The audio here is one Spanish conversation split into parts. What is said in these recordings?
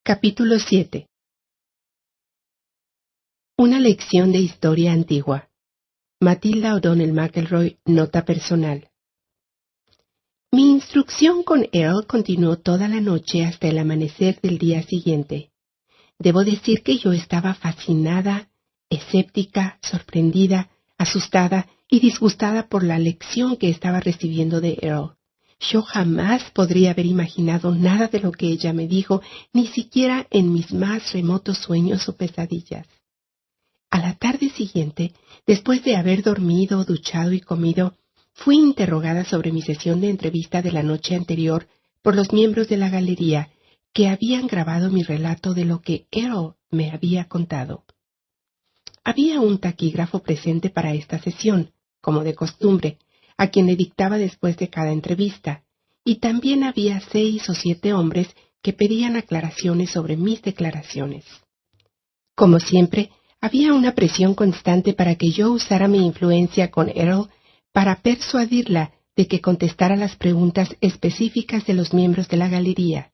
Capítulo 7. Una lección de historia antigua. Matilda O'Donnell McElroy, nota personal. Mi instrucción con Earl continuó toda la noche hasta el amanecer del día siguiente. Debo decir que yo estaba fascinada, escéptica, sorprendida, asustada y disgustada por la lección que estaba recibiendo de Earl. Yo jamás podría haber imaginado nada de lo que ella me dijo, ni siquiera en mis más remotos sueños o pesadillas. A la tarde siguiente, después de haber dormido, duchado y comido, fui interrogada sobre mi sesión de entrevista de la noche anterior por los miembros de la galería que habían grabado mi relato de lo que Earl me había contado. Había un taquígrafo presente para esta sesión, como de costumbre, a quien le dictaba después de cada entrevista, y también había 6 o 7 hombres que pedían aclaraciones sobre mis declaraciones. Como siempre, había una presión constante para que yo usara mi influencia con Earl para persuadirla de que contestara las preguntas específicas de los miembros de la galería.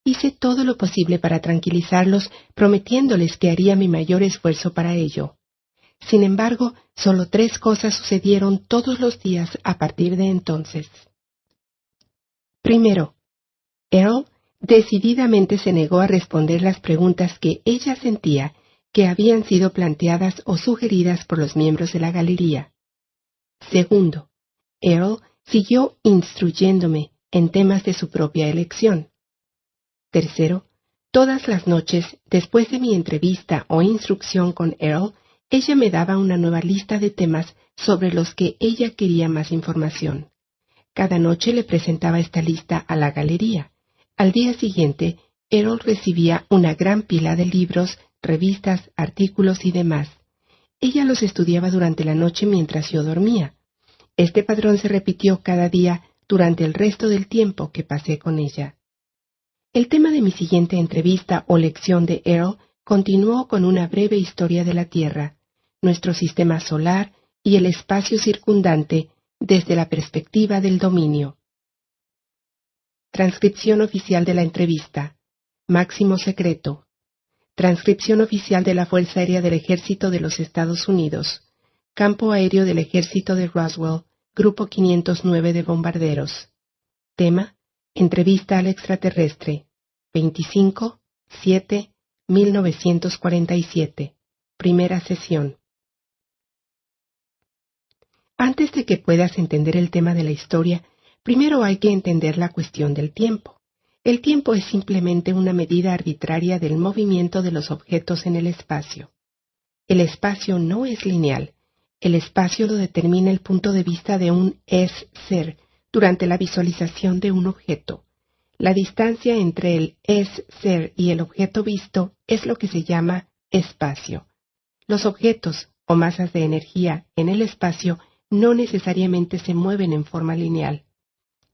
Hice todo lo posible para tranquilizarlos, prometiéndoles que haría mi mayor esfuerzo para ello. Sin embargo, solo 3 cosas sucedieron todos los días a partir de entonces. Primero, Earl decididamente se negó a responder las preguntas que ella sentía que habían sido planteadas o sugeridas por los miembros de la galería. Segundo, Earl siguió instruyéndome en temas de su propia elección. Tercero, todas las noches, después de mi entrevista o instrucción con Earl, ella me daba una nueva lista de temas sobre los que ella quería más información. Cada noche le presentaba esta lista a la galería. Al día siguiente, Earl recibía una gran pila de libros, revistas, artículos y demás. Ella los estudiaba durante la noche mientras yo dormía. Este patrón se repitió cada día durante el resto del tiempo que pasé con ella. El tema de mi siguiente entrevista o lección de Earl continuó con una breve historia de la Tierra, nuestro sistema solar y el espacio circundante desde la perspectiva del dominio. Transcripción oficial de la entrevista. Máximo secreto. Transcripción oficial de la Fuerza Aérea del Ejército de los Estados Unidos. Campo Aéreo del Ejército de Roswell, Grupo 509 de bombarderos. Tema: Entrevista al extraterrestre. 25/7/1947. Primera sesión. Antes de que puedas entender el tema de la historia, primero hay que entender la cuestión del tiempo. El tiempo es simplemente una medida arbitraria del movimiento de los objetos en el espacio. El espacio no es lineal. El espacio lo determina el punto de vista de un es-ser durante la visualización de un objeto. La distancia entre el es-ser y el objeto visto es lo que se llama espacio. Los objetos, o masas de energía, en el espacio no necesariamente se mueven en forma lineal.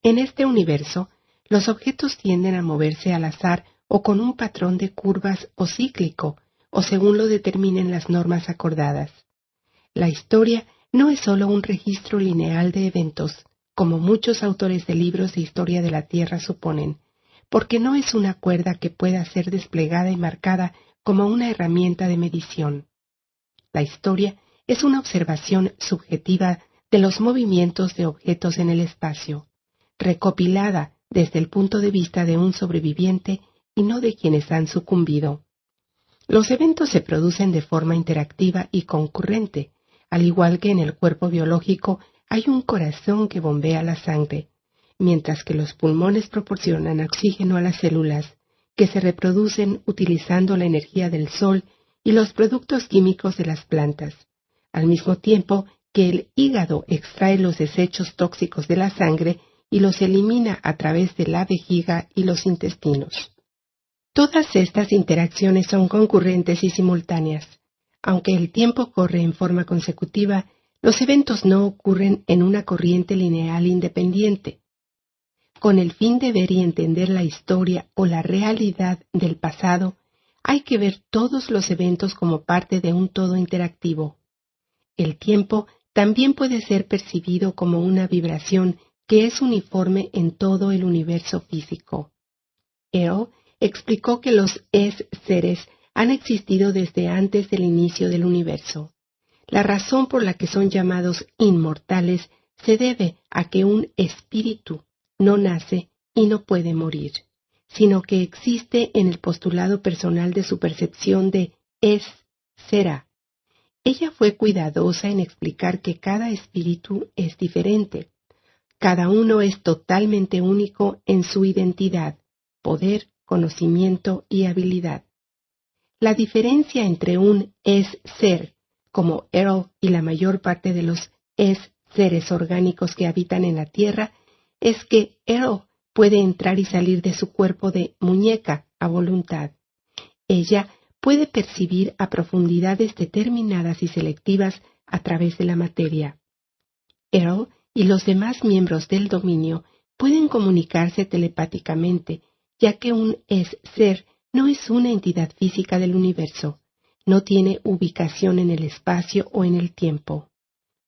En este universo, los objetos tienden a moverse al azar o con un patrón de curvas o cíclico, o según lo determinen las normas acordadas. La historia no es solo un registro lineal de eventos, como muchos autores de libros de historia de la Tierra suponen, porque no es una cuerda que pueda ser desplegada y marcada como una herramienta de medición. La historia es una observación subjetiva de los movimientos de objetos en el espacio, recopilada desde el punto de vista de un sobreviviente y no de quienes han sucumbido. Los eventos se producen de forma interactiva y concurrente, al igual que en el cuerpo biológico hay un corazón que bombea la sangre, mientras que los pulmones proporcionan oxígeno a las células, que se reproducen utilizando la energía del sol y los productos químicos de las plantas, al mismo tiempo que el hígado extrae los desechos tóxicos de la sangre y los elimina a través de la vejiga y los intestinos. Todas estas interacciones son concurrentes y simultáneas. Aunque el tiempo corre en forma consecutiva, los eventos no ocurren en una corriente lineal independiente. Con el fin de ver y entender la historia o la realidad del pasado, hay que ver todos los eventos como parte de un todo interactivo. El tiempo también puede ser percibido como una vibración que es uniforme en todo el universo físico. Earl explicó que los es-seres han existido desde antes del inicio del universo. La razón por la que son llamados inmortales se debe a que un espíritu no nace y no puede morir, sino que existe en el postulado personal de su percepción de es-será. Ella fue cuidadosa en explicar que cada espíritu es diferente. Cada uno es totalmente único en su identidad, poder, conocimiento y habilidad. La diferencia entre un es-ser, como Earl y la mayor parte de los es-seres orgánicos que habitan en la Tierra, es que Earl puede entrar y salir de su cuerpo de muñeca a voluntad. Ella puede percibir a profundidades determinadas y selectivas a través de la materia. Earl y los demás miembros del dominio pueden comunicarse telepáticamente, ya que un es-ser no es una entidad física del universo, no tiene ubicación en el espacio o en el tiempo.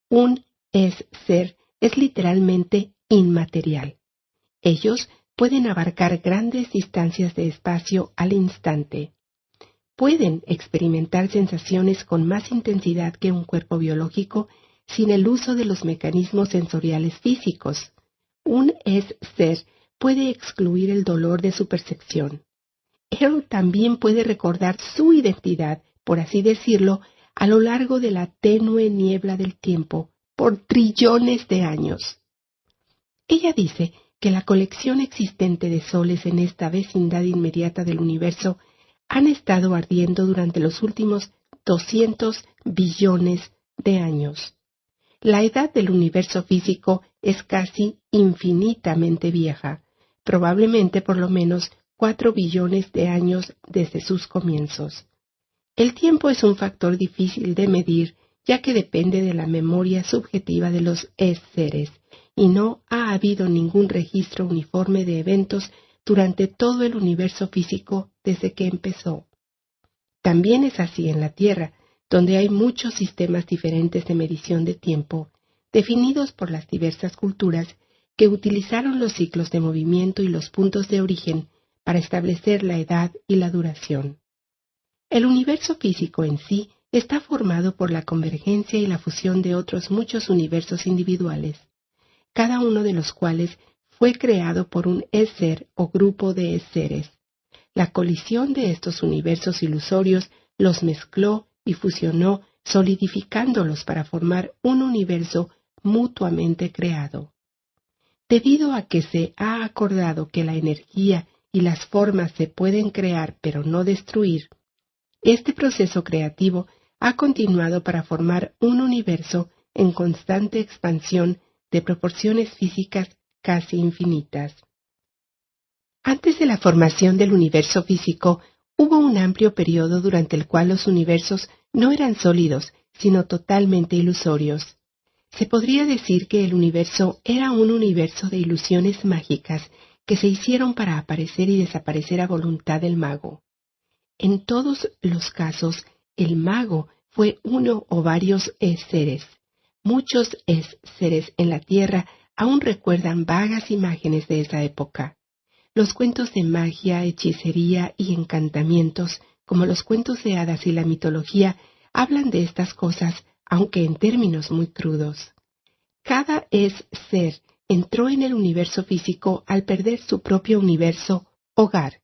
Un es-ser es literalmente inmaterial. Ellos pueden abarcar grandes distancias de espacio al instante. Pueden experimentar sensaciones con más intensidad que un cuerpo biológico sin el uso de los mecanismos sensoriales físicos. Un es-ser puede excluir el dolor de su percepción. Earl también puede recordar su identidad, por así decirlo, a lo largo de la tenue niebla del tiempo, por trillones de años. Ella dice que la colección existente de soles en esta vecindad inmediata del universo han estado ardiendo durante los últimos 200 billones de años. La edad del universo físico es casi infinitamente vieja, probablemente por lo menos 4 billones de años desde sus comienzos. El tiempo es un factor difícil de medir, ya que depende de la memoria subjetiva de los es-seres, y no ha habido ningún registro uniforme de eventos durante todo el universo físico desde que empezó. También es así en la Tierra, donde hay muchos sistemas diferentes de medición de tiempo, definidos por las diversas culturas que utilizaron los ciclos de movimiento y los puntos de origen para establecer la edad y la duración. El universo físico en sí está formado por la convergencia y la fusión de otros muchos universos individuales, cada uno de los cuales fue creado por un es-ser o grupo de es-seres. La colisión de estos universos ilusorios los mezcló y fusionó, solidificándolos para formar un universo mutuamente creado. Debido a que se ha acordado que la energía y las formas se pueden crear pero no destruir, este proceso creativo ha continuado para formar un universo en constante expansión de proporciones físicas casi infinitas. Antes de la formación del universo físico, hubo un amplio periodo durante el cual los universos no eran sólidos, sino totalmente ilusorios. Se podría decir que el universo era un universo de ilusiones mágicas que se hicieron para aparecer y desaparecer a voluntad del mago. En todos los casos, el mago fue uno o varios es-seres. Muchos es-seres en la Tierra aún recuerdan vagas imágenes de esa época. Los cuentos de magia, hechicería y encantamientos, como los cuentos de hadas y la mitología, hablan de estas cosas, aunque en términos muy crudos. Cada es-ser entró en el universo físico al perder su propio universo hogar,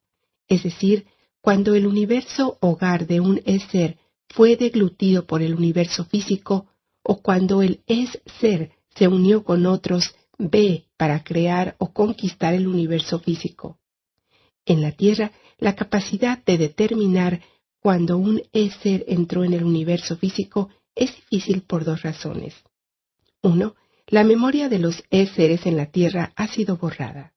es decir, cuando el universo hogar de un es-ser fue deglutido por el universo físico, o cuando el es-ser se unió con otros para crear o conquistar el universo físico. En la Tierra, la capacidad de determinar cuándo un es-ser entró en el universo físico es difícil por dos razones. 1. La memoria de los es-seres en la Tierra ha sido borrada.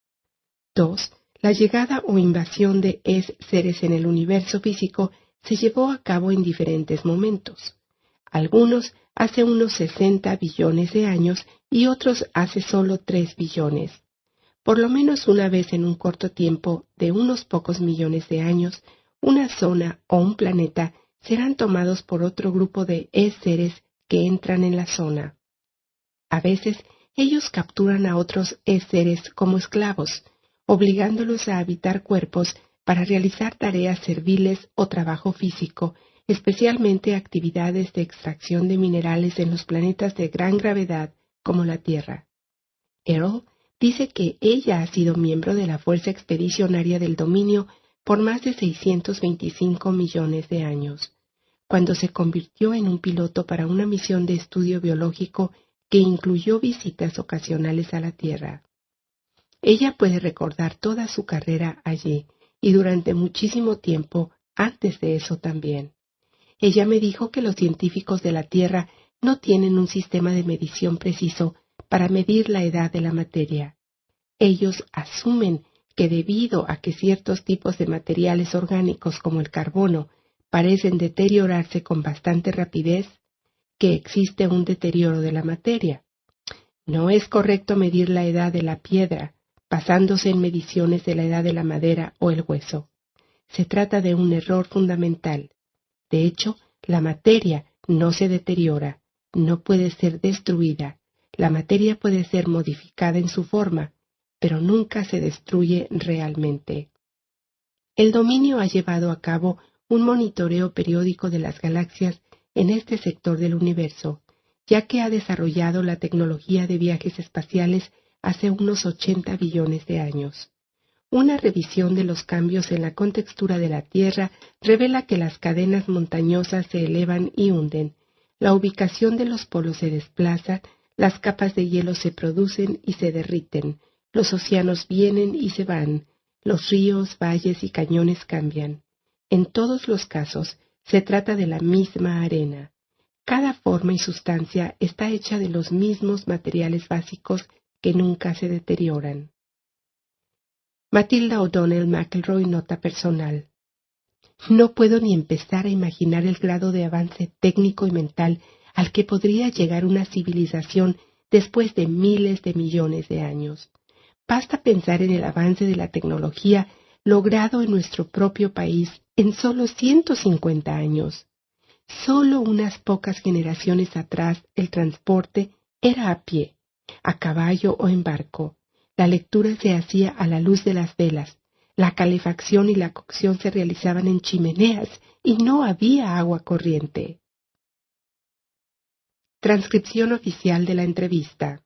2. La llegada o invasión de es-seres en el universo físico se llevó a cabo en diferentes momentos. Algunos hace unos 60 billones de años y otros hace solo 3 billones. Por lo menos una vez en un corto tiempo de unos pocos millones de años, una zona o un planeta serán tomados por otro grupo de es-seres que entran en la zona. A veces ellos capturan a otros es-seres como esclavos, obligándolos a habitar cuerpos para realizar tareas serviles o trabajo físico, especialmente actividades de extracción de minerales en los planetas de gran gravedad como la Tierra. Earl dice que ella ha sido miembro de la Fuerza Expedicionaria del Dominio por más de 625 millones de años, cuando se convirtió en un piloto para una misión de estudio biológico que incluyó visitas ocasionales a la Tierra. Ella puede recordar toda su carrera allí y durante muchísimo tiempo antes de eso también. Ella me dijo que los científicos de la Tierra no tienen un sistema de medición preciso para medir la edad de la materia. Ellos asumen que debido a que ciertos tipos de materiales orgánicos como el carbono parecen deteriorarse con bastante rapidez, que existe un deterioro de la materia. No es correcto medir la edad de la piedra, basándose en mediciones de la edad de la madera o el hueso. Se trata de un error fundamental. De hecho, la materia no se deteriora, no puede ser destruida. La materia puede ser modificada en su forma, pero nunca se destruye realmente. El dominio ha llevado a cabo un monitoreo periódico de las galaxias en este sector del universo, ya que ha desarrollado la tecnología de viajes espaciales hace unos 80 billones de años. Una revisión de los cambios en la contextura de la Tierra revela que las cadenas montañosas se elevan y hunden, la ubicación de los polos se desplaza, las capas de hielo se producen y se derriten, los océanos vienen y se van, los ríos, valles y cañones cambian. En todos los casos, se trata de la misma arena. Cada forma y sustancia está hecha de los mismos materiales básicos que nunca se deterioran. Matilda O'Donnell McElroy, nota personal. No puedo ni empezar a imaginar el grado de avance técnico y mental al que podría llegar una civilización después de miles de millones de años. Basta pensar en el avance de la tecnología logrado en nuestro propio país en solo 150 años. Solo unas pocas generaciones atrás el transporte era a pie, a caballo o en barco. La lectura se hacía a la luz de las velas. La calefacción y la cocción se realizaban en chimeneas y no había agua corriente. Transcripción oficial de la entrevista.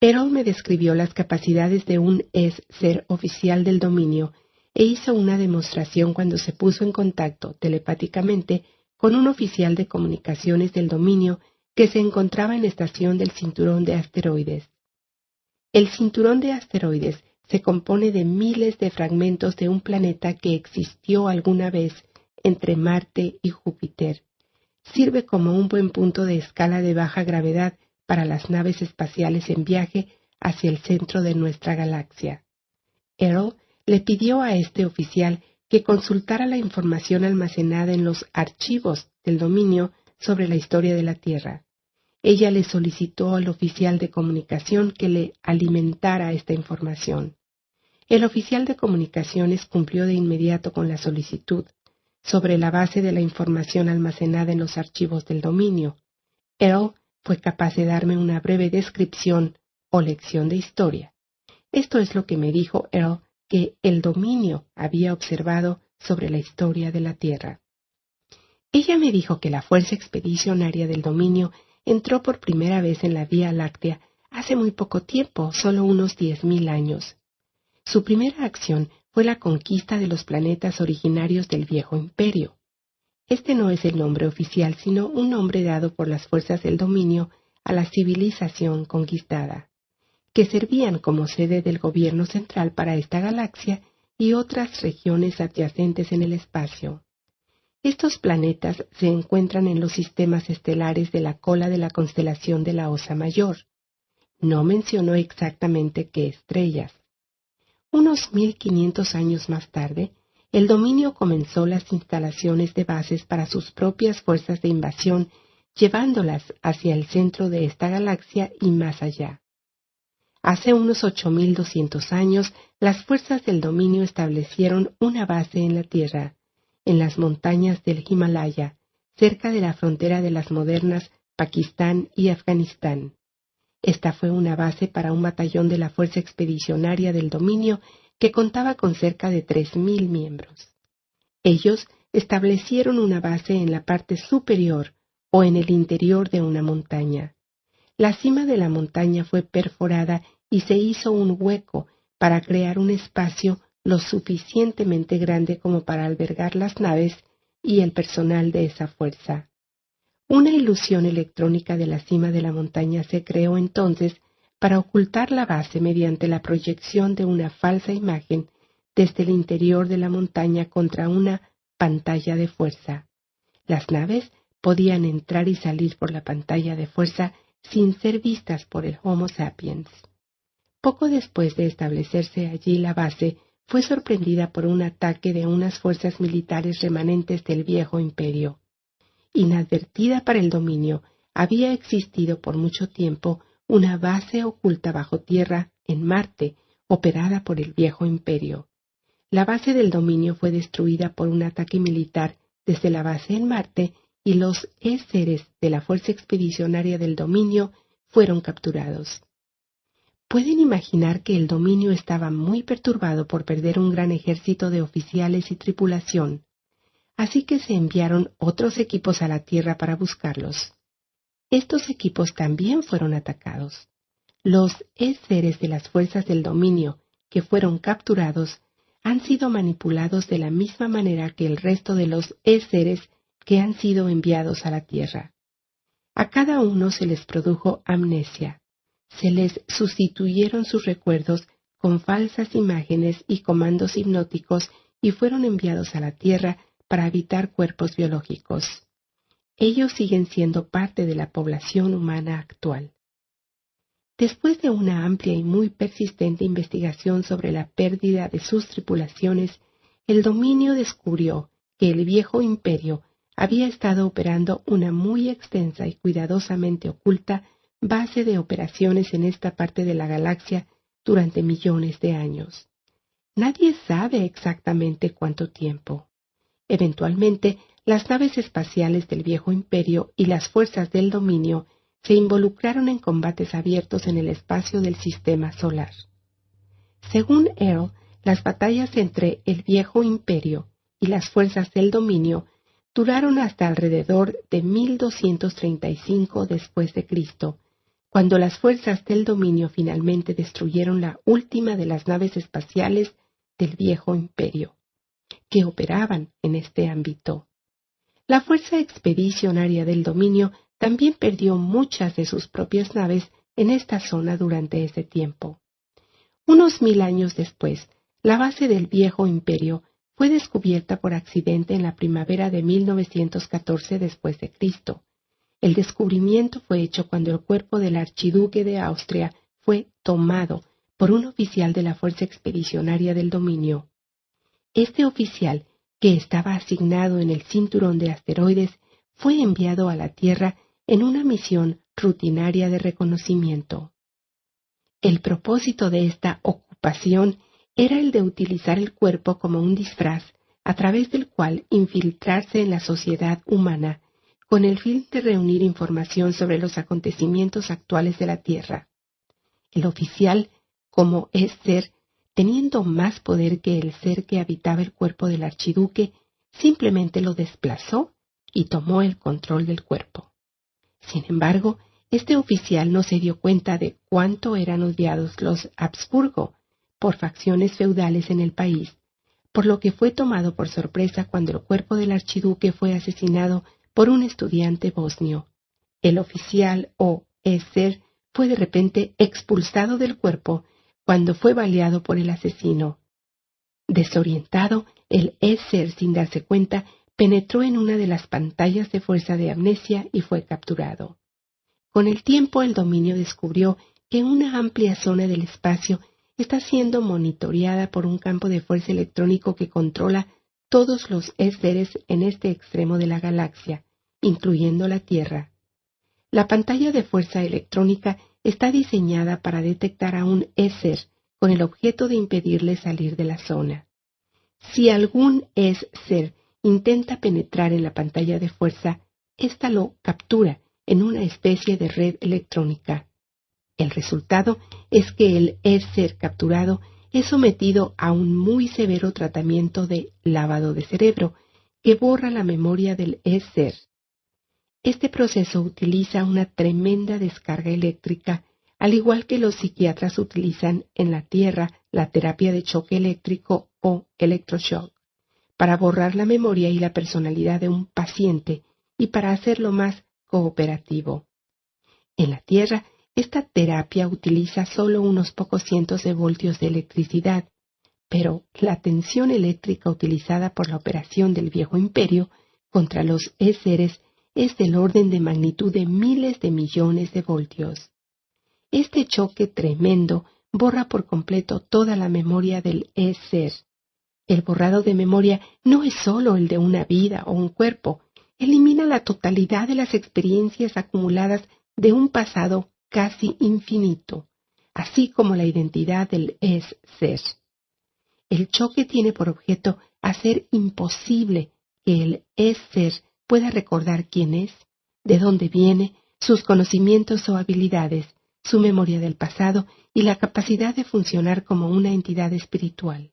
Earl me describió las capacidades de un ser oficial del dominio e hizo una demostración cuando se puso en contacto telepáticamente con un oficial de comunicaciones del dominio que se encontraba en la estación del cinturón de asteroides. El cinturón de asteroides se compone de miles de fragmentos de un planeta que existió alguna vez entre Marte y Júpiter. Sirve como un buen punto de escala de baja gravedad para las naves espaciales en viaje hacia el centro de nuestra galaxia. Earl le pidió a este oficial que consultara la información almacenada en los archivos del dominio sobre la historia de la Tierra. Ella le solicitó al oficial de comunicación que le alimentara esta información. El oficial de comunicaciones cumplió de inmediato con la solicitud, sobre la base de la información almacenada en los archivos del dominio. Earl fue capaz de darme una breve descripción o lección de historia. Esto es lo que me dijo Earl que el dominio había observado sobre la historia de la Tierra. Ella me dijo que la Fuerza Expedicionaria del Dominio entró por primera vez en la Vía Láctea hace muy poco tiempo, solo unos 10.000 años. Su primera acción fue la conquista de los planetas originarios del Viejo Imperio. Este no es el nombre oficial, sino un nombre dado por las fuerzas del dominio a la civilización conquistada, que servían como sede del gobierno central para esta galaxia y otras regiones adyacentes en el espacio. Estos planetas se encuentran en los sistemas estelares de la cola de la constelación de la Osa Mayor. No mencionó exactamente qué estrellas. Unos 1500 años más tarde, el dominio comenzó las instalaciones de bases para sus propias fuerzas de invasión, llevándolas hacia el centro de esta galaxia y más allá. Hace unos 8200 años, las fuerzas del dominio establecieron una base en la Tierra, en las montañas del Himalaya, cerca de la frontera de las modernas Pakistán y Afganistán. Esta fue una base para un batallón de la Fuerza Expedicionaria del Dominio que contaba con cerca de 3.000 miembros. Ellos establecieron una base en la parte superior o en el interior de una montaña. La cima de la montaña fue perforada y se hizo un hueco para crear un espacio lo suficientemente grande como para albergar las naves y el personal de esa fuerza. Una ilusión electrónica de la cima de la montaña se creó entonces para ocultar la base mediante la proyección de una falsa imagen desde el interior de la montaña contra una pantalla de fuerza. Las naves podían entrar y salir por la pantalla de fuerza sin ser vistas por el Homo sapiens. Poco después de establecerse allí la base, fue sorprendida por un ataque de unas fuerzas militares remanentes del viejo imperio. Inadvertida para el dominio, había existido por mucho tiempo una base oculta bajo tierra en Marte, operada por el viejo imperio. La base del dominio fue destruida por un ataque militar desde la base en Marte y los seres de la Fuerza Expedicionaria del Dominio fueron capturados. Pueden imaginar que el dominio estaba muy perturbado por perder un gran ejército de oficiales y tripulación, así que se enviaron otros equipos a la Tierra para buscarlos. Estos equipos también fueron atacados. Los seres de las fuerzas del dominio que fueron capturados han sido manipulados de la misma manera que el resto de los seres que han sido enviados a la Tierra. A cada uno se les produjo amnesia. Se les sustituyeron sus recuerdos con falsas imágenes y comandos hipnóticos y fueron enviados a la Tierra para habitar cuerpos biológicos. Ellos siguen siendo parte de la población humana actual. Después de una amplia y muy persistente investigación sobre la pérdida de sus tripulaciones, el dominio descubrió que el viejo imperio había estado operando una muy extensa y cuidadosamente oculta base de operaciones en esta parte de la galaxia durante millones de años. Nadie sabe exactamente cuánto tiempo. Eventualmente, las naves espaciales del viejo imperio y las fuerzas del dominio se involucraron en combates abiertos en el espacio del sistema solar. Según Earle, las batallas entre el viejo imperio y las fuerzas del dominio duraron hasta alrededor de 1235 después de Cristo, cuando las fuerzas del dominio finalmente destruyeron la última de las naves espaciales del viejo imperio, que operaban en este ámbito. La fuerza expedicionaria del dominio también perdió muchas de sus propias naves en esta zona durante ese tiempo. Unos 1000 años después, la base del viejo imperio fue descubierta por accidente en la primavera de 1914 después de Cristo. El descubrimiento fue hecho cuando el cuerpo del archiduque de Austria fue tomado por un oficial de la Fuerza Expedicionaria del Dominio. Este oficial, que estaba asignado en el cinturón de asteroides, fue enviado a la Tierra en una misión rutinaria de reconocimiento. El propósito de esta ocupación era el de utilizar el cuerpo como un disfraz a través del cual infiltrarse en la sociedad humana con el fin de reunir información sobre los acontecimientos actuales de la Tierra. El oficial, como ser, teniendo más poder que el ser que habitaba el cuerpo del archiduque, simplemente lo desplazó y tomó el control del cuerpo. Sin embargo, este oficial no se dio cuenta de cuánto eran odiados los Habsburgo por facciones feudales en el país, por lo que fue tomado por sorpresa cuando el cuerpo del archiduque fue asesinado por un estudiante bosnio. El oficial o ser fue de repente expulsado del cuerpo cuando fue baleado por el asesino. Desorientado, el ser, sin darse cuenta, penetró en una de las pantallas de fuerza de amnesia y fue capturado. Con el tiempo, el dominio descubrió que una amplia zona del espacio está siendo monitoreada por un campo de fuerza electrónico que controla todos los seres en este extremo de la galaxia, incluyendo la Tierra. La pantalla de fuerza electrónica está diseñada para detectar a un ser con el objeto de impedirle salir de la zona. Si algún ser intenta penetrar en la pantalla de fuerza, ésta lo captura en una especie de red electrónica. El resultado es que el ser capturado es sometido a un muy severo tratamiento de lavado de cerebro que borra la memoria del es-ser. Este proceso utiliza una tremenda descarga eléctrica, al igual que los psiquiatras utilizan en la Tierra la terapia de choque eléctrico o electroshock, para borrar la memoria y la personalidad de un paciente y para hacerlo más cooperativo. En la Tierra, esta terapia utiliza solo unos pocos cientos de voltios de electricidad, pero la tensión eléctrica utilizada por la operación del Viejo Imperio contra los es-seres es del orden de magnitud de miles de millones de voltios. Este choque tremendo borra por completo toda la memoria del es-ser. El borrado de memoria no es solo el de una vida o un cuerpo, elimina la totalidad de las experiencias acumuladas de un pasado casi infinito, así como la identidad del es-ser. El choque tiene por objeto hacer imposible que el es-ser pueda recordar quién es, de dónde viene, sus conocimientos o habilidades, su memoria del pasado y la capacidad de funcionar como una entidad espiritual.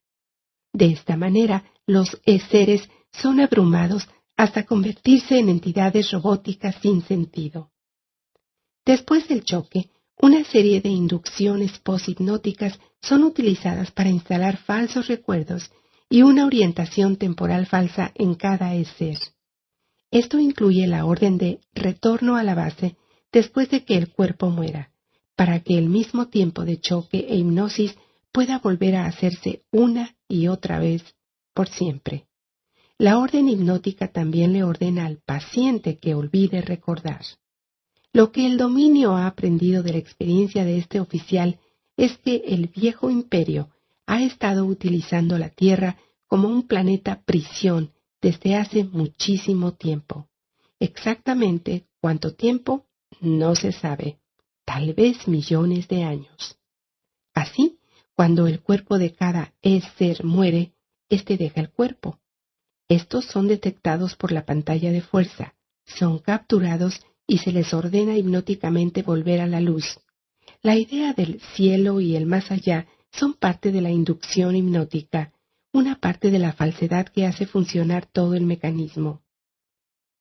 De esta manera, los es-seres son abrumados hasta convertirse en entidades robóticas sin sentido. Después del choque, una serie de inducciones poshipnóticas son utilizadas para instalar falsos recuerdos y una orientación temporal falsa en cada es-ser. Esto incluye la orden de retorno a la base después de que el cuerpo muera, para que el mismo tiempo de choque e hipnosis pueda volver a hacerse una y otra vez por siempre. La orden hipnótica también le ordena al paciente que olvide recordar. Lo que el dominio ha aprendido de la experiencia de este oficial es que el Viejo Imperio ha estado utilizando la Tierra como un planeta prisión desde hace muchísimo tiempo. Exactamente cuánto tiempo no se sabe, tal vez millones de años. Así, cuando el cuerpo de cada es-ser muere, éste deja el cuerpo. Estos son detectados por la pantalla de fuerza, son capturados y se les ordena hipnóticamente volver a la luz. La idea del cielo y el más allá son parte de la inducción hipnótica, una parte de la falsedad que hace funcionar todo el mecanismo.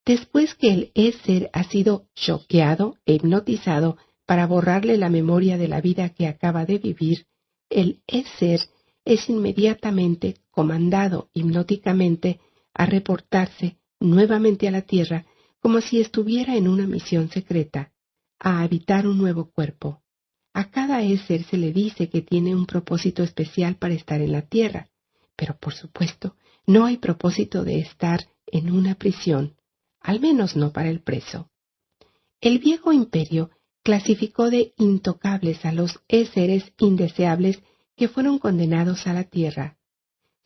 Después que el es-ser ha sido choqueado e hipnotizado para borrarle la memoria de la vida que acaba de vivir, el es-ser es inmediatamente comandado hipnóticamente a reportarse nuevamente a la Tierra como si estuviera en una misión secreta, a habitar un nuevo cuerpo. A cada es-ser se le dice que tiene un propósito especial para estar en la Tierra, pero por supuesto no hay propósito de estar en una prisión, al menos no para el preso. El Viejo Imperio clasificó de intocables a los es-seres indeseables que fueron condenados a la Tierra.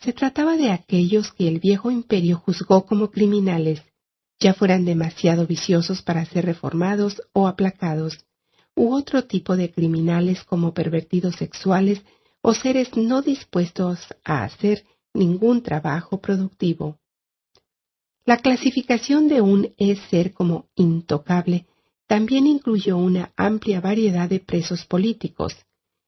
Se trataba de aquellos que el Viejo Imperio juzgó como criminales, ya fueran demasiado viciosos para ser reformados o aplacados, u otro tipo de criminales como pervertidos sexuales o seres no dispuestos a hacer ningún trabajo productivo. La clasificación de un es-ser como intocable también incluyó una amplia variedad de presos políticos.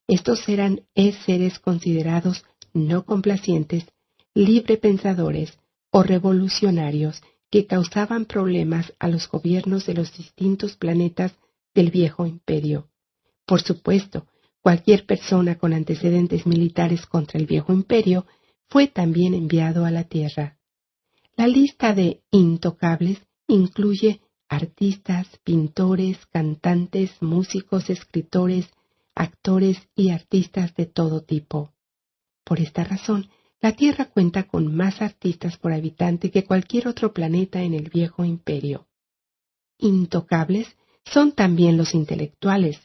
Estos eran es-seres considerados no complacientes, librepensadores o revolucionarios que causaban problemas a los gobiernos de los distintos planetas del Viejo Imperio. Por supuesto, cualquier persona con antecedentes militares contra el Viejo Imperio fue también enviado a la Tierra. La lista de intocables incluye artistas, pintores, cantantes, músicos, escritores, actores y artistas de todo tipo. Por esta razón, la Tierra cuenta con más artistas por habitante que cualquier otro planeta en el Viejo Imperio. Intocables son también los intelectuales,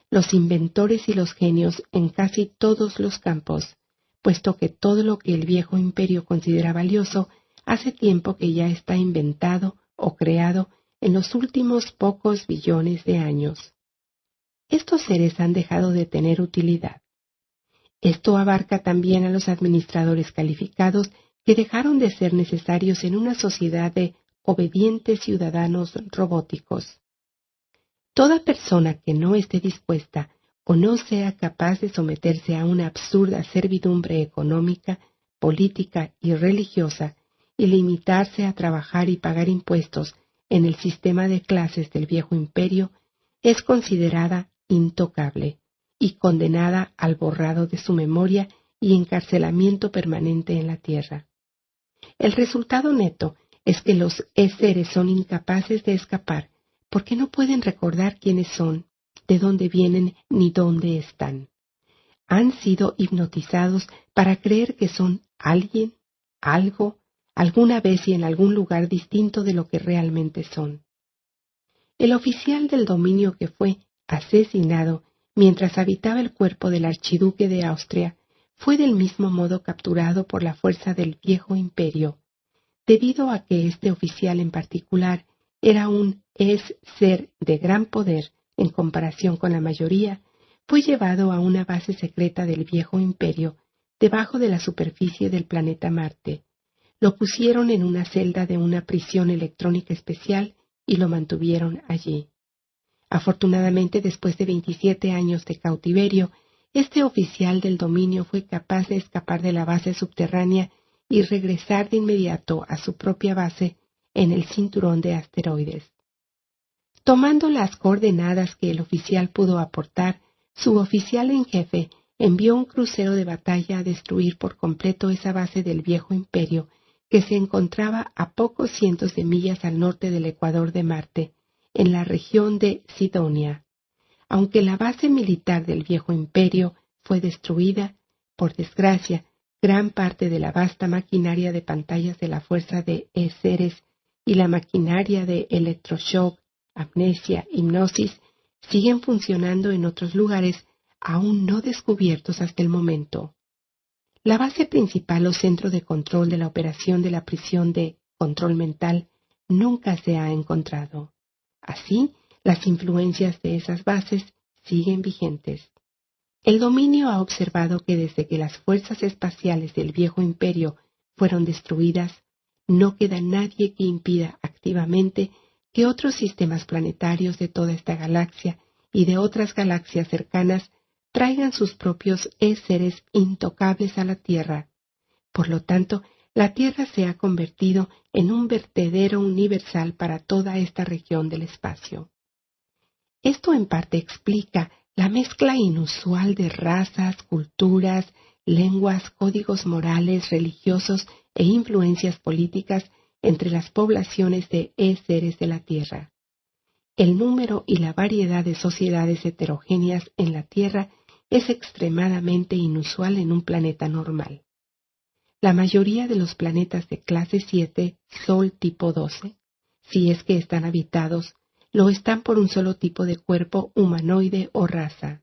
los inventores y los genios en casi todos los campos, puesto que todo lo que el Viejo Imperio considera valioso hace tiempo que ya está inventado o creado en los últimos pocos billones de años. Estos seres han dejado de tener utilidad. Esto abarca también a los administradores calificados que dejaron de ser necesarios en una sociedad de obedientes ciudadanos robóticos. Toda persona que no esté dispuesta o no sea capaz de someterse a una absurda servidumbre económica, política y religiosa y limitarse a trabajar y pagar impuestos en el sistema de clases del viejo imperio, es considerada intocable y condenada al borrado de su memoria y encarcelamiento permanente en la tierra. El resultado neto es que los seres son incapaces de escapar porque no pueden recordar quiénes son, de dónde vienen ni dónde están. Han sido hipnotizados para creer que son alguien, algo, alguna vez y en algún lugar distinto de lo que realmente son. El oficial del dominio que fue asesinado mientras habitaba el cuerpo del archiduque de Austria fue del mismo modo capturado por la fuerza del viejo imperio, debido a que este oficial en particular era un ser de gran poder en comparación con la mayoría. Fue llevado a una base secreta del viejo imperio, debajo de la superficie del planeta Marte. Lo pusieron en una celda de una prisión electrónica especial y lo mantuvieron allí. Afortunadamente, después de 27 años de cautiverio, este oficial del dominio fue capaz de escapar de la base subterránea y regresar de inmediato a su propia base en el cinturón de asteroides. Tomando las coordenadas que el oficial pudo aportar, su oficial en jefe envió un crucero de batalla a destruir por completo esa base del viejo imperio que se encontraba a pocos cientos de millas al norte del ecuador de Marte, en la región de Sidonia. Aunque la base militar del viejo imperio fue destruida, por desgracia, gran parte de la vasta maquinaria de pantallas de la fuerza de seres y la maquinaria de electroshock, amnesia, hipnosis, siguen funcionando en otros lugares aún no descubiertos hasta el momento. La base principal o centro de control de la operación de la prisión de control mental nunca se ha encontrado. Así, las influencias de esas bases siguen vigentes. El dominio ha observado que desde que las fuerzas espaciales del viejo imperio fueron destruidas, no queda nadie que impida activamente que otros sistemas planetarios de toda esta galaxia y de otras galaxias cercanas traigan sus propios seres intocables a la Tierra. Por lo tanto, la Tierra se ha convertido en un vertedero universal para toda esta región del espacio. Esto en parte explica la mezcla inusual de razas, culturas, lenguas, códigos morales, religiosos e influencias políticas entre las poblaciones de seres de la Tierra. El número y la variedad de sociedades heterogéneas en la Tierra es extremadamente inusual en un planeta normal. La mayoría de los planetas de clase 7, Sol tipo 12, si es que están habitados, lo están por un solo tipo de cuerpo humanoide o raza.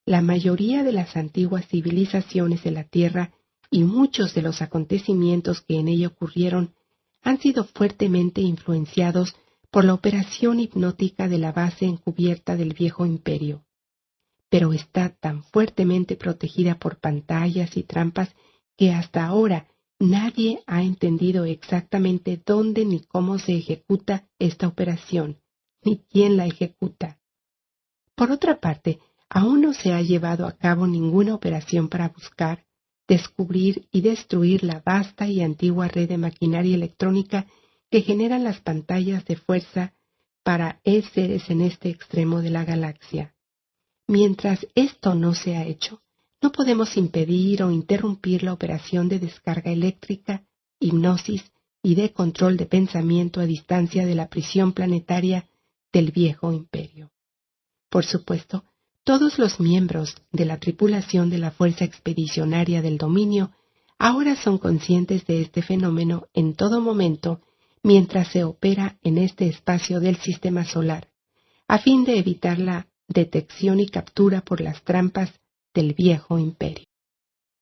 La mayoría de las antiguas civilizaciones de la Tierra y muchos de los acontecimientos que en ella ocurrieron han sido fuertemente influenciados por la operación hipnótica de la base encubierta del viejo imperio. Pero está tan fuertemente protegida por pantallas y trampas que hasta ahora nadie ha entendido exactamente dónde ni cómo se ejecuta esta operación, ni quién la ejecuta. Por otra parte, aún no se ha llevado a cabo ninguna operación para buscar, descubrir y destruir la vasta y antigua red de maquinaria electrónica que generan las pantallas de fuerza para seres en este extremo de la galaxia. Mientras esto no se ha hecho, no podemos impedir o interrumpir la operación de descarga eléctrica, hipnosis y de control de pensamiento a distancia de la prisión planetaria del viejo imperio. Por supuesto, todos los miembros de la tripulación de la Fuerza Expedicionaria del Dominio ahora son conscientes de este fenómeno en todo momento mientras se opera en este espacio del sistema solar, a fin de evitar la detección y captura por las trampas del viejo imperio.